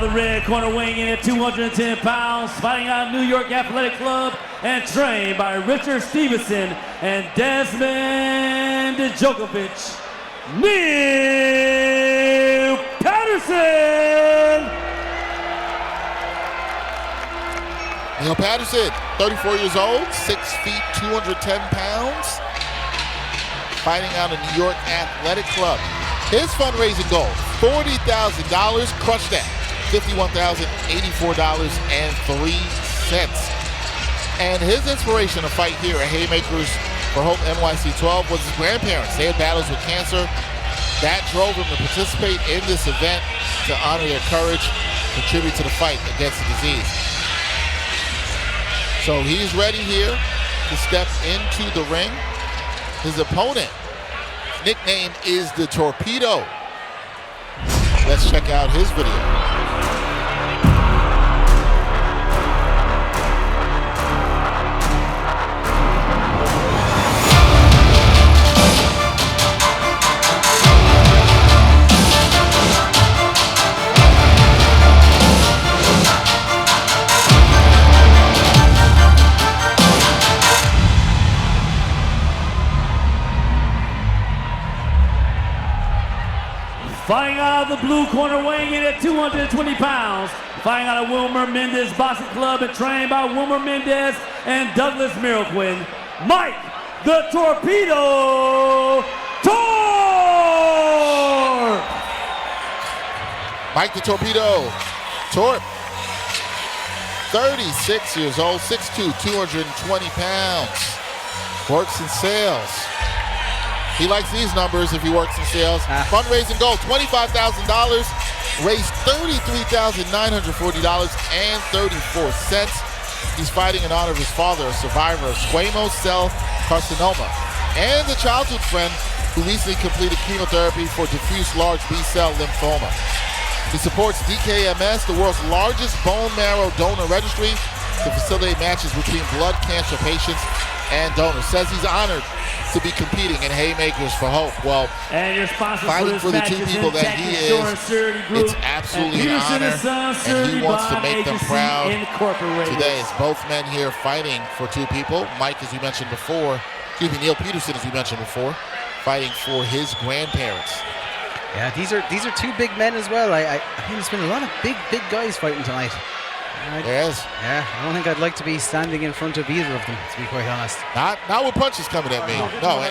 out of the red corner, weighing in at 210 pounds, fighting out of New York Athletic Club and trained by Richard Stevenson and Desmond Djokovic, Neil Pedersen. Neil Pedersen, 34 years old, 6 feet, 210 pounds, fighting out of New York Athletic Club. His fundraising goal, $40,000, crushed that, $51,084.03. And his inspiration to fight here at Haymakers for Hope NYC 12 was his grandparents. They had battles with cancer. That drove him to participate in this event to honor their courage, contribute to the fight against the disease. So he's ready here to step into the ring. His opponent, nickname is the Torpedo. Let's check out his video. Fighting out of the blue corner, weighing in at 220 pounds, fighting out of Wilmer Mendez Boxing Club and trained by Wilmer Mendez and Douglas Miraquin, Mike the Torpedo Torpe. Mike the Torpedo Torpe, 36 years old, 6'2", 220 pounds, works in sales. He likes these numbers if he works in sales. Fundraising goal, $25,000. Raised $33,940.34. He's fighting in honor of his father, a survivor of squamous cell carcinoma, and a childhood friend who recently completed chemotherapy for diffuse large B-cell lymphoma. He supports DKMS, the world's largest bone marrow donor registry, to facilitate matches between blood cancer patients and donors. Says he's honored to be competing in Haymakers for Hope. Well, and your sponsor fighting for the match two people that he is, it's absolutely an honor, and he wants to make them proud. Today, it's both men here fighting for two people. Mike, as we mentioned before, Neil Pedersen, as we mentioned before, fighting for his grandparents. Yeah, these are two big men as well. I think there's been a lot of big guys fighting tonight. Yes. Yeah, I don't think I'd like to be standing in front of either of them, to be quite honest. Not with punches coming at me. No,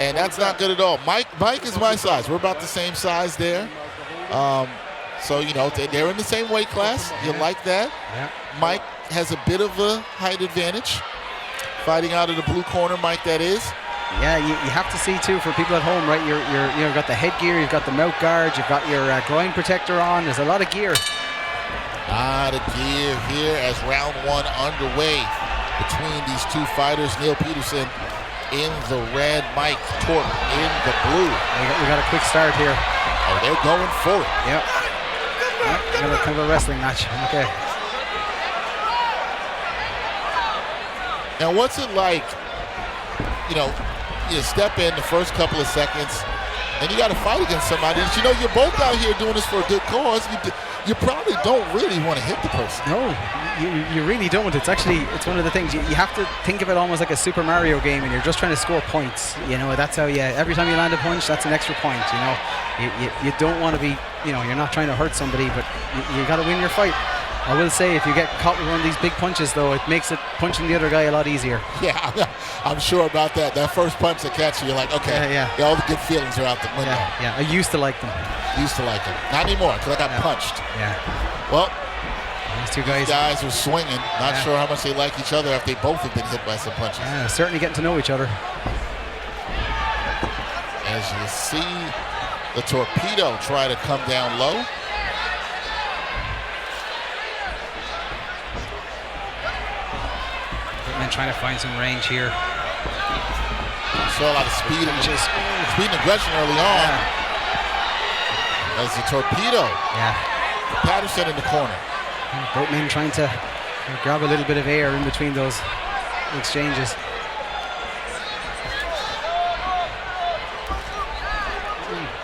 and that's not good at all. Mike is my size. We're about the same size there. So, you know, they're in the same weight class. You like that. Yeah. Mike has a bit of a height advantage. Fighting out of the blue corner, Mike, that is. Yeah, you have to see too, for people at home, right? You've got the headgear, you've got the mouth guard, you've got your groin protector on. There's a lot of gear. A lot of gear here as round one underway between these two fighters. Neil Pedersen in the red, Mike Torpe in the blue. We got a quick start here. Oh, they're going for it. Yep. Kind of a wrestling match. Okay. Now, what's it like, you step in the first couple of seconds and you got to fight against somebody. You know, you're both out here doing this for a good cause. You probably don't really want to hit the person. No, you really don't. It's one of the things. You have to think of it almost like a Super Mario game, and you're just trying to score points. You know, that's how every time you land a punch, that's an extra point. You know, you don't want to be, you're not trying to hurt somebody, but you got to win your fight. I will say, if you get caught with one of these big punches, though, it makes it punching the other guy a lot easier. Yeah, I'm sure about that. That first punch that catch you, you're like, okay, all the good feelings are out the window. Yeah, I used to like them. Not anymore, because I got punched. Yeah. Well, these two guys are swinging. Not sure how much they like each other after they both have been hit by some punches. Yeah, certainly getting to know each other. As you see the Torpedo try to come down low. And trying to find some range here. Saw a lot of speed and aggression early on. As the Torpedo. Pedersen in the corner. Both men trying to grab a little bit of air in between those exchanges.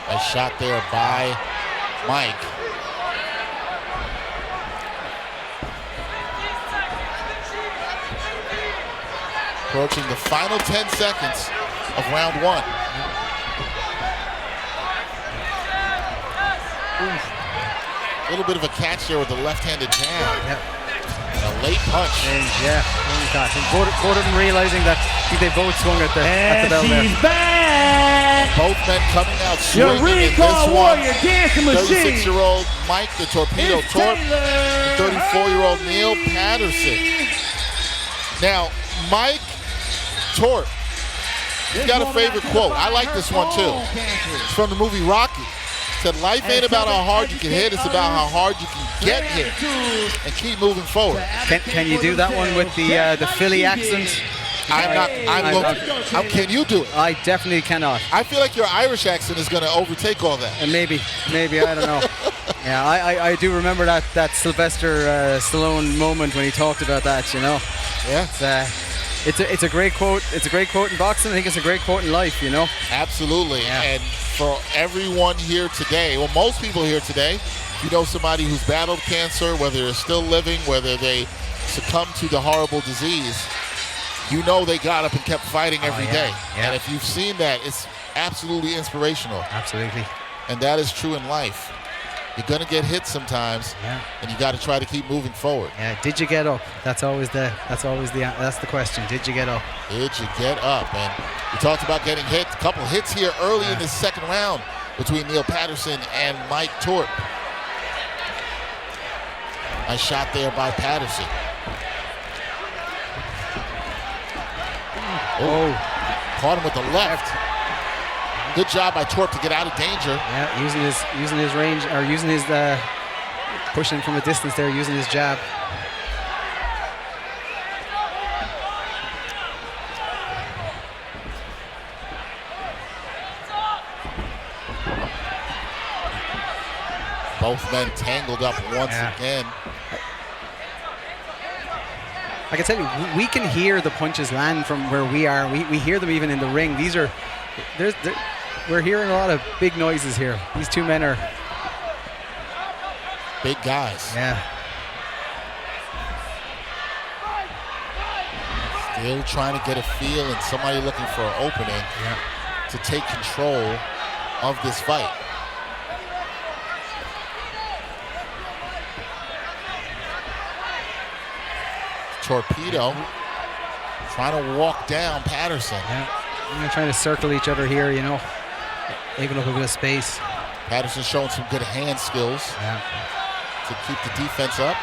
A shot there by Mike. Approaching the final 10 seconds of round one. A little bit of a catch there with the left-handed jab. Yep. And a late punch. And yeah, both of them realizing that they both swung at the bell there. She's back! Both men coming out Your swinging in recall this one. warrior dancing machine. 36-year-old Mike the Torpedo It's Torpe, Taylor. 34-year-old Neil Pedersen. Now, Mike Torpe, he's got a favorite quote. I like this one too. It's from the movie Rocky. Said, life ain't about how hard you can hit, it's about how hard you can get hit and keep moving forward. Can you do that one with the Philly accent? Can you do it? I definitely cannot. I feel like your Irish accent is going to overtake all that. And maybe, I don't know. Yeah, I do remember that Sylvester Stallone moment when he talked about that, you know. Yeah. It's a great quote. It's a great quote in boxing. I think it's a great quote in life, you know. Absolutely. Yeah. And for everyone here today, well, most people here today, you know somebody who's battled cancer, whether they're still living, whether they succumbed to the horrible disease, you know they got up and kept fighting every day. Yeah. And if you've seen that, it's absolutely inspirational. Absolutely. And that is true in life. You're going to get hit sometimes, and you got to try to keep moving forward. Yeah. Did you get up? That's the question. Did you get up? Did you get up? And we talked about getting hit. A couple hits here early in the second round between Neil Pedersen and Mike Torpe. Nice shot there by Pedersen. Oh, caught him with the left. Good job by Torpe to get out of danger. Yeah, using his range, or using his pushing from a distance there, using his jab. Both men tangled up once again. I can tell you, we can hear the punches land from where we are. We hear them even in the ring. We're hearing a lot of big noises here. These two men are big guys. Yeah. Still trying to get a feel and somebody looking for an opening to take control of this fight. Torpedo trying to walk down Pedersen. Yeah. They're trying to circle each other here, you know, leaving up a bit of space. Pedersen showing some good hand skills to keep the defense up.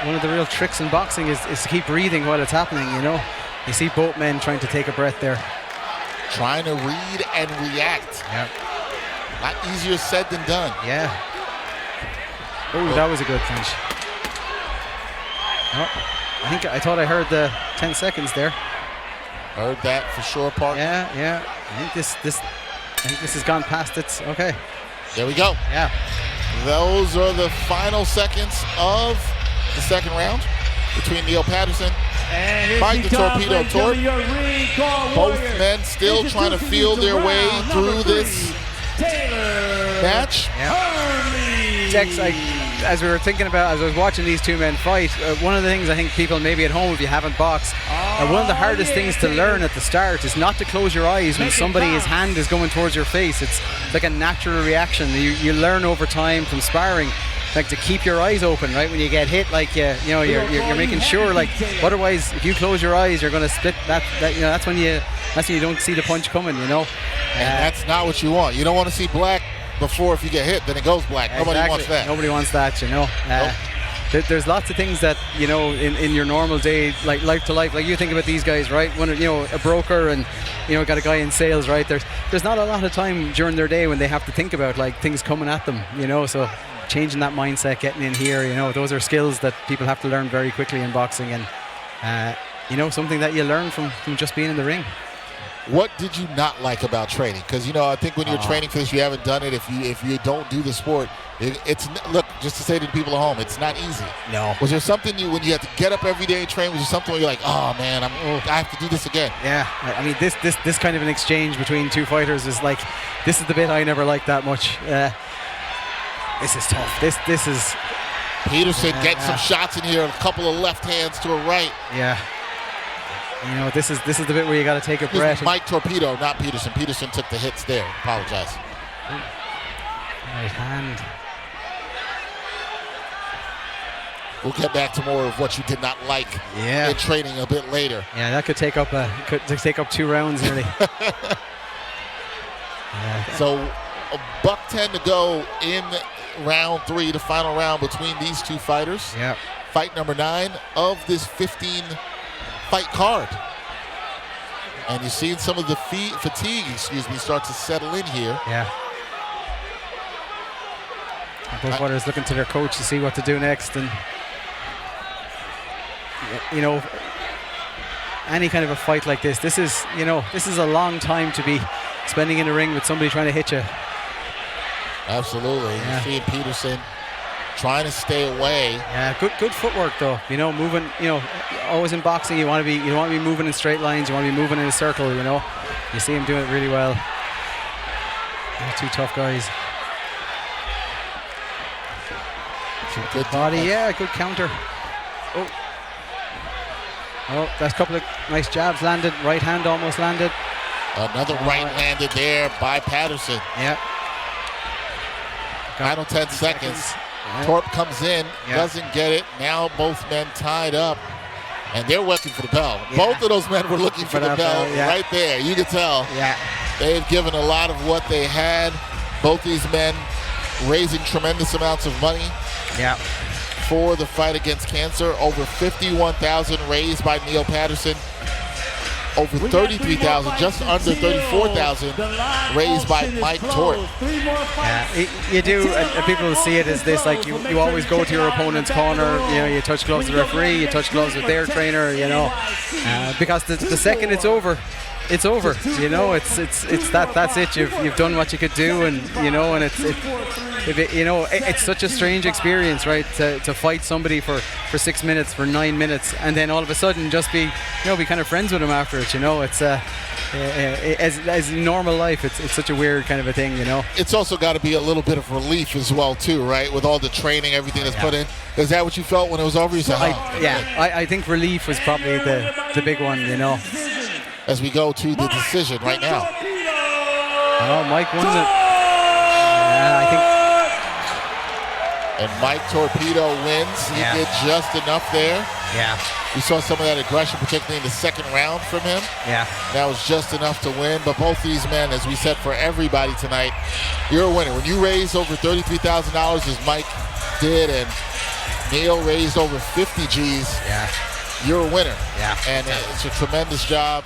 One of the real tricks in boxing is to keep breathing while it's happening, you know. You see both men trying to take a breath there. Trying to read and react. Yeah. A lot easier said than done. Yeah. Oh, that was a good punch. Oh, I thought I heard the 10 seconds there. Heard that for sure, partner. Yeah. I think this has gone past its okay. There we go. Yeah. Those are the final seconds of the second round between Neil Pedersen and Mike the Torpedo Torpe. Both men still trying to feel their way through this match. Dex, as we were thinking about, as I was watching these two men fight, one of the things I think people maybe at home, if you haven't boxed, one of the hardest things to learn at the start is not to close your eyes when somebody's hand is going towards your face. It's like a natural reaction. You learn over time from sparring, like to keep your eyes open, right? When you get hit, like you're making sure, like otherwise, if you close your eyes, you're going to split that. That's when you don't see the punch coming, you know. And that's not what you want. You don't want to see black before if you get hit, then it goes black. Exactly. Nobody wants that. Nobody wants that, you know. There's lots of things that, you know, in your normal day, like life to life, like you think about these guys, right? When, you know, a broker and, you know, got a guy in sales, right? There's not a lot of time during their day when they have to think about like things coming at them, you know. So changing that mindset, getting in here, you know, those are skills that people have to learn very quickly in boxing, and you know, something that you learn from just being in the ring. What did you not like about training? Because, you know, I think when you're training for this, you haven't done it. If you don't do the sport, look, just to say to the people at home, it's not easy. No. Was there something when you have to get up every day and train, was there something where you're like, oh man, I have to do this again? Yeah, I mean, this kind of an exchange between two fighters is like, this is the bit I never liked that much. This is tough. This is. Pedersen getting some shots in here, a couple of left hands to a right. Yeah. You know, this is the bit where you got to take a breath. Mike Torpedo, not Pedersen. Pedersen took the hits there. Apologize. Right hand. We'll get back to more of what you did not like in training a bit later. Yeah, that could take up 2 rounds nearly. So $110 to go in round 3, the final round between these two fighters. Yeah. Fight number 9 of this 15-fight card. And you're seeing some of the fatigue, start to settle in here. Yeah. Both fighters looking to their coach to see what to do next, and you know, any kind of a fight like this, this is a long time to be spending in the ring with somebody trying to hit you. Absolutely. Yeah. You're seeing Pedersen trying to stay away. Yeah, good footwork though. You know, moving. You know, always in boxing, you want to be moving in straight lines. You want to be moving in a circle. You know, you see him doing it really well. They're 2 tough guys. Good body, good counter. Oh, that's a couple of nice jabs landed. Right hand almost landed. Another right landed there by Pedersen. Yeah. Final 10 seconds. Torpe comes in, doesn't get it. Now both men tied up, and they're working for the bell. Yeah. Both of those men were looking for the bell right there. You can tell. Yeah. They've given a lot of what they had. Both these men raising tremendous amounts of money. Yeah. For the fight against cancer. Over $51,000 raised by Neil Pedersen. Over $33,000, just under $34,000 raised by Mike Torpe. Yeah, you do, and people see it as this, like you always go to your opponent's corner, you know, you touch gloves with the referee, you touch gloves with their trainer, you know, because the second it's over, it's over. You know, that's it. You've done what you could do, and you know, and it's such a strange experience, right? To fight somebody for 6 minutes, for 9 minutes, and then all of a sudden just be kind of friends with them after it. You know, it's as normal life, it's such a weird kind of a thing. You know, it's also got to be a little bit of relief as well, too, right? With all the training, everything that's put in. Is that what you felt when it was over? You said, I think relief was probably the big one. You know. As we go to the decision right now. Oh, Mike wins it. Yeah, I think. And Mike Torpedo wins. He did just enough there. Yeah. We saw some of that aggression, particularly in the second round from him. Yeah. That was just enough to win. But both these men, as we said for everybody tonight, you're a winner. When you raise over $33,000, as Mike did, and Neil raised over 50 G's, you're a winner. Yeah. And it's a tremendous job.